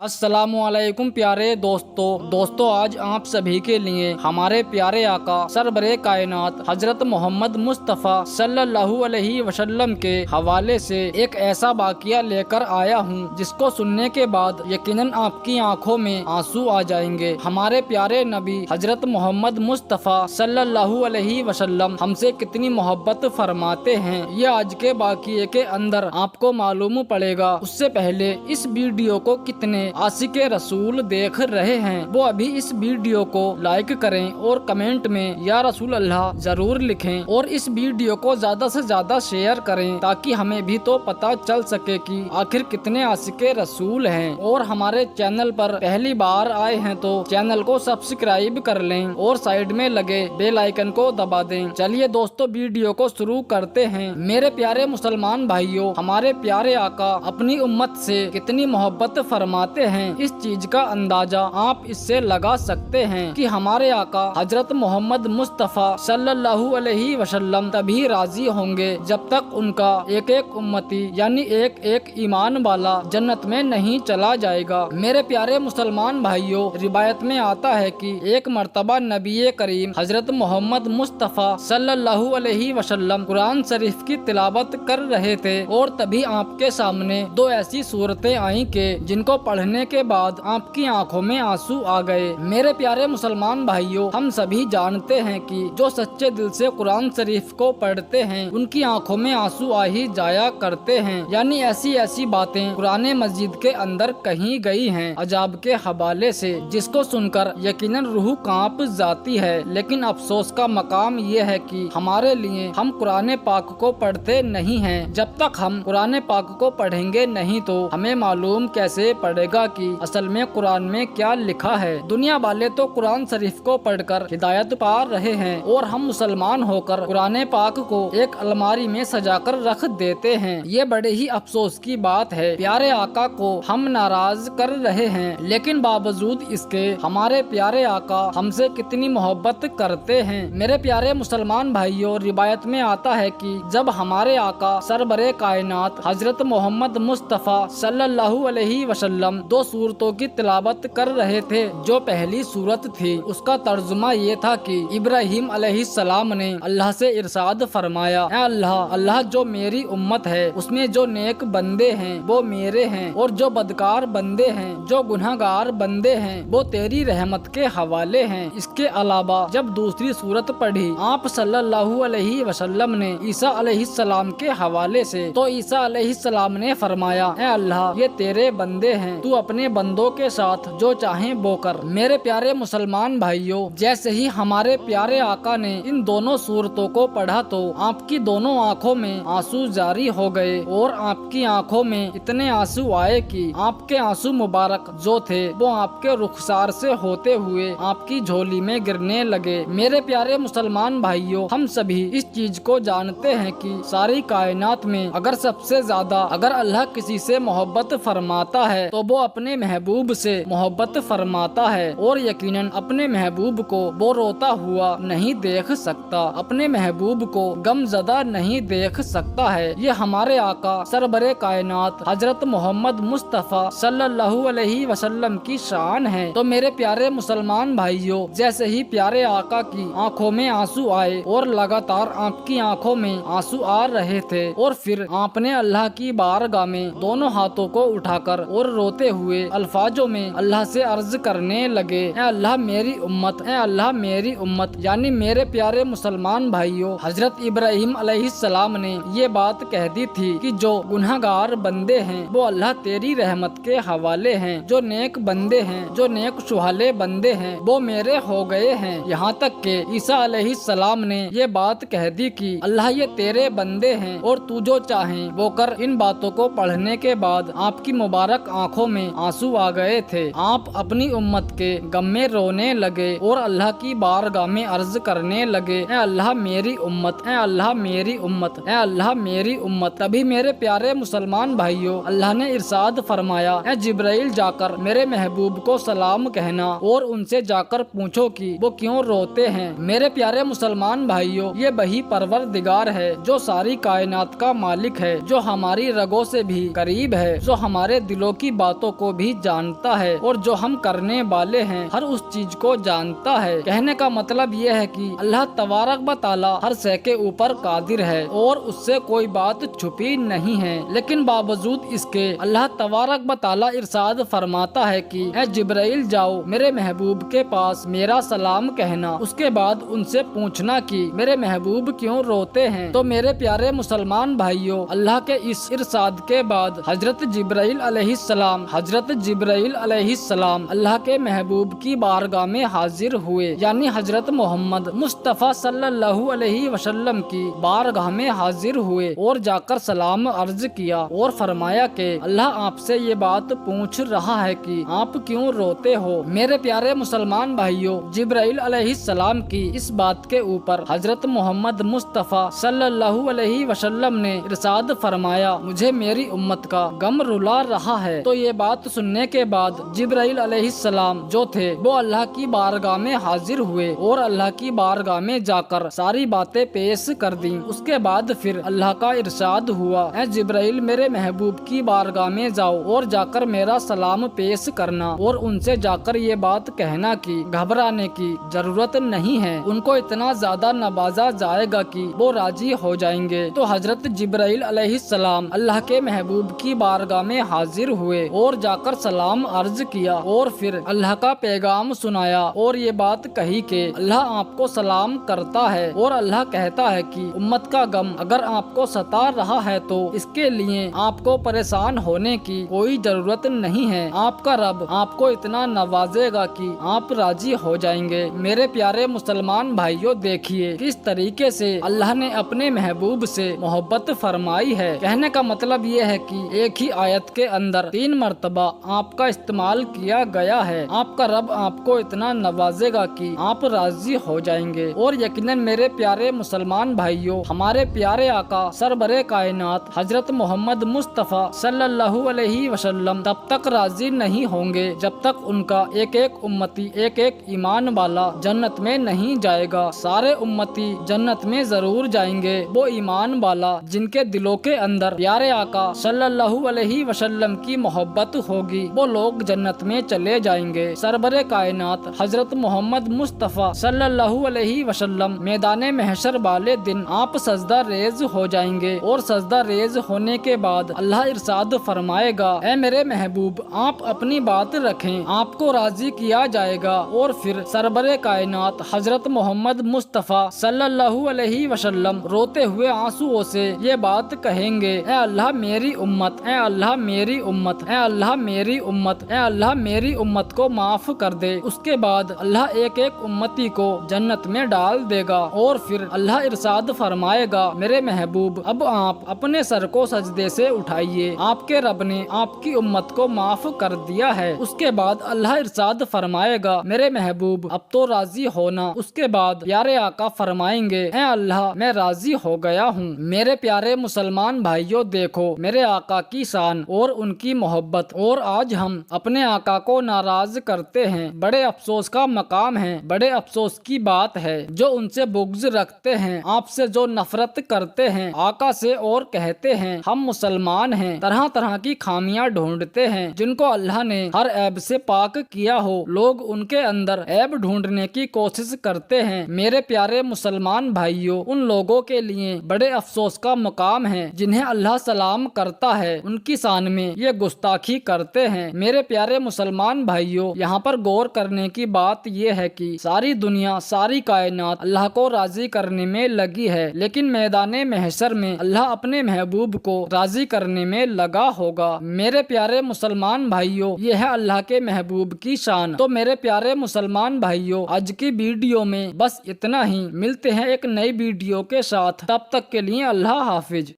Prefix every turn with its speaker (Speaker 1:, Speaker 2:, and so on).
Speaker 1: अस्सलामुअलैकुम प्यारे दोस्तों आज आप सभी के लिए हमारे प्यारे आका सरबरे कायनात हजरत मोहम्मद मुस्तफ़ा सल्लल्लाहु अलैहि वसल्लम के हवाले से एक ऐसा वाक़िया लेकर आया हूँ जिसको सुनने के बाद यकीनन आपकी आंखों में आंसू आ जाएंगे। हमारे प्यारे नबी हजरत मोहम्मद मुस्तफ़ा सल्लल्लाहु अलैहि वसल्लम हमसे कितनी मोहब्बत फरमाते हैं, ये आज के वाक़िए के अंदर आपको मालूम पड़ेगा। उससे पहले इस वीडियो को कितने आशिके रसूल देख रहे हैं वो अभी इस वीडियो को लाइक करें और कमेंट में या रसूल अल्लाह जरूर लिखें और इस वीडियो को ज्यादा से ज्यादा शेयर करें ताकि हमें भी तो पता चल सके कि आखिर कितने आशिके रसूल हैं। और हमारे चैनल पर पहली बार आए हैं तो चैनल को सब्सक्राइब कर लें और साइड में लगे बेल आइकन को दबा दें। चलिए दोस्तों वीडियो को शुरू करते हैं। मेरे प्यारे मुसलमान भाइयों, हमारे प्यारे आका अपनी उम्मत से कितनी मोहब्बत फरमाते हैं, इस चीज का अंदाजा आप इससे लगा सकते हैं कि हमारे आका हजरत मोहम्मद मुस्तफ़ा सल्लल्लाहु अलैहि वसल्लम तभी राजी होंगे जब तक उनका एक एक उम्मती यानी एक एक ईमान वाला जन्नत में नहीं चला जाएगा। मेरे प्यारे मुसलमान भाइयों, रिवायत में आता है कि एक मर्तबा नबी करीम हजरत मोहम्मद मुस्तफ़ा सल्लल्लाहु अलैहि वसल्लम कुरान शरीफ की तिलावत कर रहे थे और तभी आपके सामने दो ऐसी सूरतें आई के जिनको पढ़ने के बाद आपकी आंखों में आंसू आ गए। मेरे प्यारे मुसलमान भाइयों, हम सभी जानते हैं कि जो सच्चे दिल से कुरान शरीफ को पढ़ते हैं उनकी आंखों में आंसू आ ही जाया करते हैं। यानी ऐसी ऐसी बातें कुरान मजीद के अंदर कही गई हैं अजाब के हवाले से जिसको सुनकर यकीनन रूह कांप जाती है। लेकिन अफसोस का मकाम ये है कि हमारे लिए हम कुरान पाक को पढ़ते नहीं हैं। जब तक हम कुरान पाक को पढ़ेंगे नहीं तो हमें मालूम कैसे पड़ेगा कि असल में कुरान में क्या लिखा है। दुनिया वाले तो कुरान शरीफ को पढ़कर हिदायत पा रहे हैं और हम मुसलमान होकर कुरान पाक को एक अलमारी में सजाकर रख देते हैं। ये बड़े ही अफसोस की बात है। प्यारे आका को हम नाराज कर रहे हैं लेकिन बावजूद इसके हमारे प्यारे आका हमसे कितनी मोहब्बत करते हैं। मेरे प्यारे मुसलमान भाइयों, रिवायत में आता है कि जब हमारे आका सरबरे कायनात हजरत मोहम्मद मुस्तफ़ा सल्लल्लाहु अलैहि वसल्लम दो सूरतों की तिलावत कर रहे थे। जो पहली सूरत थी उसका तर्जुमा ये था कि इब्राहिम अलैहिस्सलाम ने अल्लाह से इरशाद फरमाया, ऐ अल्लाह, अल्लाह जो मेरी उम्मत है उसमें जो नेक बंदे हैं वो मेरे हैं और जो बदकार बंदे हैं, जो गुनहगार बंदे हैं वो तेरी रहमत के हवाले हैं। इसके अलावा जब दूसरी सूरत पढ़ी आप सल्लल्लाहु अलैहि वसल्लम ने ईसा अलैहिस्सलाम के हवाले से, तो ईसा अलैहिस्सलाम ने फरमाया, ऐ अल्लाह ये तेरे बंदे हैं, तू अपने बंदों के साथ जो चाहे वो कर। मेरे प्यारे मुसलमान भाइयों, जैसे ही हमारे प्यारे आका ने इन दोनों सूरतों को पढ़ा तो आपकी दोनों आंखों में आंसू जारी हो गए और आपकी आंखों में इतने आंसू आए कि आपके आंसू मुबारक जो थे वो आपके रुखसार से होते हुए आपकी झोली में गिरने लगे। मेरे प्यारे मुसलमान भाइयों, हम सभी इस चीज को जानते हैं कि सारी कायनात में अगर सबसे ज्यादा अगर अल्लाह किसी से मोहब्बत फरमाता है तो वो अपने महबूब से मोहब्बत फरमाता है और यकीनन अपने महबूब को वो रोता हुआ नहीं देख सकता, अपने महबूब को गमज़दा नहीं देख सकता है। ये हमारे आका सरबरे कायनात हजरत मोहम्मद मुस्तफ़ा सल्लल्लाहु अलैहि वसल्लम की शान है। तो मेरे प्यारे मुसलमान भाइयों, जैसे ही प्यारे आका की आंखों में आंसू आए और लगातार आपकी आंखों में आंसू आ रहे थे और फिर आपने अल्लाह की बारगाह में दोनों हाथों को उठाकर और रोते हुए अल्फाजों में अल्लाह से अर्ज करने लगे, ऐ अल्लाह मेरी उम्मत, ऐ अल्लाह मेरी उम्मत। यानी मेरे प्यारे मुसलमान भाइयों, हजरत इब्राहिम अलैहिस्सलाम ने ये बात कह दी थी कि जो गुनहगार बंदे हैं वो अल्लाह तेरी रहमत के हवाले हैं, जो नेक बंदे हैं, जो नेक सुहाले बंदे हैं वो मेरे हो गए हैं। यहाँ तक के ईसा अलैहिस्सलाम ने ये बात कह दी कि अल्लाह ये तेरे बंदे हैं और तू जो चाहे वो कर। इन बातों को पढ़ने के बाद आपकी मुबारक आंखों में आंसू आ गए थे। आप अपनी उम्मत के गम में रोने लगे और अल्लाह की बारगाह में अर्ज करने लगे, ऐ अल्लाह मेरी उम्मत, ऐ अल्लाह मेरी उम्मत, ऐ अल्लाह मेरी उम्मत। तभी मेरे प्यारे मुसलमान भाइयों, अल्लाह ने इरशाद फरमाया, ऐ जिब्राइल जाकर मेरे महबूब को सलाम कहना और उनसे जाकर पूछो कि वो क्यों रोते हैं। मेरे प्यारे मुसलमान भाइयों, ये वही परवरदिगार है जो सारी कायनात का मालिक है, जो हमारी रगों से भी करीब है, जो हमारे दिलों की बातों باتوں کو بھی جانتا ہے اور جو ہم کرنے والے ہیں ہر اس چیز کو جانتا ہے۔ کہنے کا مطلب یہ ہے کہ اللہ تبارک و تعالی ہر شے کے اوپر قادر ہے اور اس سے کوئی بات چھپی نہیں ہے، لیکن باوجود اس کے اللہ تبارک و تعالی ارشاد فرماتا ہے کہ اے جبرائیل جاؤ میرے محبوب کے پاس میرا سلام کہنا، اس کے بعد ان سے پوچھنا کہ میرے محبوب کیوں روتے ہیں۔ تو میرے پیارے مسلمان بھائیوں، اللہ کے اس ارشاد کے بعد حضرت جبرائیل علیہ السلام اللہ کے محبوب کی بارگاہ میں حاضر ہوئے، یعنی حضرت محمد مصطفیٰ صلی اللہ علیہ وسلم کی بارگاہ میں حاضر ہوئے اور جا کر سلام عرض کیا اور فرمایا کہ اللہ آپ سے یہ بات پوچھ رہا ہے کہ آپ کیوں روتے ہو۔ میرے پیارے مسلمان بھائیوں، جبرائیل علیہ السلام کی اس بات کے اوپر حضرت محمد مصطفیٰ صلی اللہ علیہ وسلم نے ارشاد فرمایا مجھے میری امت کا غم رلا رہا ہے۔ تو یہ بات سننے کے بعد جبرائیل علیہ السلام جو تھے وہ اللہ کی بارگاہ میں حاضر ہوئے اور اللہ کی بارگاہ میں جا کر ساری باتیں پیش کر دیں۔ اس کے بعد پھر اللہ کا ارشاد ہوا اے جبرائیل میرے محبوب کی بارگاہ میں جاؤ اور جا کر میرا سلام پیش کرنا اور ان سے جا کر یہ بات کہنا کہ گھبرانے کی ضرورت نہیں ہے، ان کو اتنا زیادہ نوازا جائے گا کہ وہ راضی ہو جائیں گے۔ تو حضرت جبرائیل علیہ السلام اللہ کے محبوب کی بارگاہ میں حاضر ہوئے اور جا کر سلام عرض کیا اور پھر اللہ کا پیغام سنایا اور یہ بات کہی کہ اللہ آپ کو سلام کرتا ہے اور اللہ کہتا ہے کہ امت کا غم اگر آپ کو ستا رہا ہے تو اس کے لیے آپ کو پریشان ہونے کی کوئی ضرورت نہیں ہے، آپ کا رب آپ کو اتنا نوازے گا کہ آپ راضی ہو جائیں گے۔ میرے پیارے مسلمان بھائیوں، دیکھیے کس طریقے سے اللہ نے اپنے محبوب سے محبت فرمائی ہے۔ کہنے کا مطلب یہ ہے کہ ایک ہی آیت کے اندر 3 مرتبہ آپ کا استعمال کیا گیا ہے۔ آپ کا رب آپ کو اتنا نوازے گا کہ آپ راضی ہو جائیں گے۔ اور یقیناً میرے پیارے مسلمان بھائیوں، ہمارے پیارے آقا سربرے کائنات حضرت محمد مصطفیٰ صلی اللہ علیہ وسلم تب تک راضی نہیں ہوں گے جب تک ان کا ایک ایک امتی، ایک ایک ایمان والا جنت میں نہیں جائے گا۔ سارے امتی جنت میں ضرور جائیں گے، وہ ایمان والا جن کے دلوں کے اندر پیارے آقا صلی اللہ علیہ وسلم کی محبت ہوگی، وہ لوگ جنت میں چلے جائیں گے۔ سربرے کائنات حضرت محمد مصطفیٰ صلی اللہ علیہ وسلم میدان محشر والے دن آپ سجدہ ریز ہو جائیں گے اور سجدہ ریز ہونے کے بعد اللہ ارشاد فرمائے گا اے میرے محبوب آپ اپنی بات رکھیں، آپ کو راضی کیا جائے گا۔ اور پھر سربرے کائنات حضرت محمد مصطفیٰ صلی اللہ علیہ وسلم روتے ہوئے آنسوؤں سے یہ بات کہیں گے اے اللہ میری امت، اے اللہ میری امت، اے اللہ میری امت، اے اللہ میری امت کو معاف کر دے۔ اس کے بعد اللہ ایک ایک امتی کو جنت میں ڈال دے گا اور پھر اللہ ارشاد فرمائے گا میرے محبوب اب آپ اپنے سر کو سجدے سے اٹھائیے، آپ کے رب نے آپ کی امت کو معاف کر دیا ہے۔ اس کے بعد اللہ ارشاد فرمائے گا میرے محبوب اب تو راضی ہونا۔ اس کے بعد پیارے آقا فرمائیں گے اے اللہ میں راضی ہو گیا ہوں۔ میرے پیارے مسلمان بھائیوں، دیکھو میرے آقا کی شان اور ان کی محبت، اور آج ہم اپنے آقا کو ناراض کرتے ہیں۔ بڑے افسوس کا مقام ہے، بڑے افسوس کی بات ہے۔ جو ان سے بغض رکھتے ہیں، آپ سے جو نفرت کرتے ہیں، آقا سے اور کہتے ہیں ہم مسلمان ہیں، طرح طرح کی خامیاں ڈھونڈتے ہیں جن کو اللہ نے ہر عیب سے پاک کیا ہو، لوگ ان کے اندر عیب ڈھونڈنے کی کوشش کرتے ہیں۔ میرے پیارے مسلمان بھائیوں، ان لوگوں کے لیے بڑے افسوس کا مقام ہے جنہیں اللہ سلام کرتا ہے، ان کی شان میں یہ گستاخی کرتے ہیں۔ میرے پیارے مسلمان بھائیوں، یہاں پر غور کرنے کی بات یہ ہے کہ ساری دنیا، ساری کائنات اللہ کو راضی کرنے میں لگی ہے، لیکن میدان محشر میں اللہ اپنے محبوب کو راضی کرنے میں لگا ہوگا۔ میرے پیارے مسلمان بھائیوں، یہ ہے اللہ کے محبوب کی شان۔ تو میرے پیارے مسلمان بھائیوں، آج کی ویڈیو میں بس اتنا ہی، ملتے ہیں ایک نئی ویڈیو کے ساتھ، تب تک کے لیے اللہ حافظ۔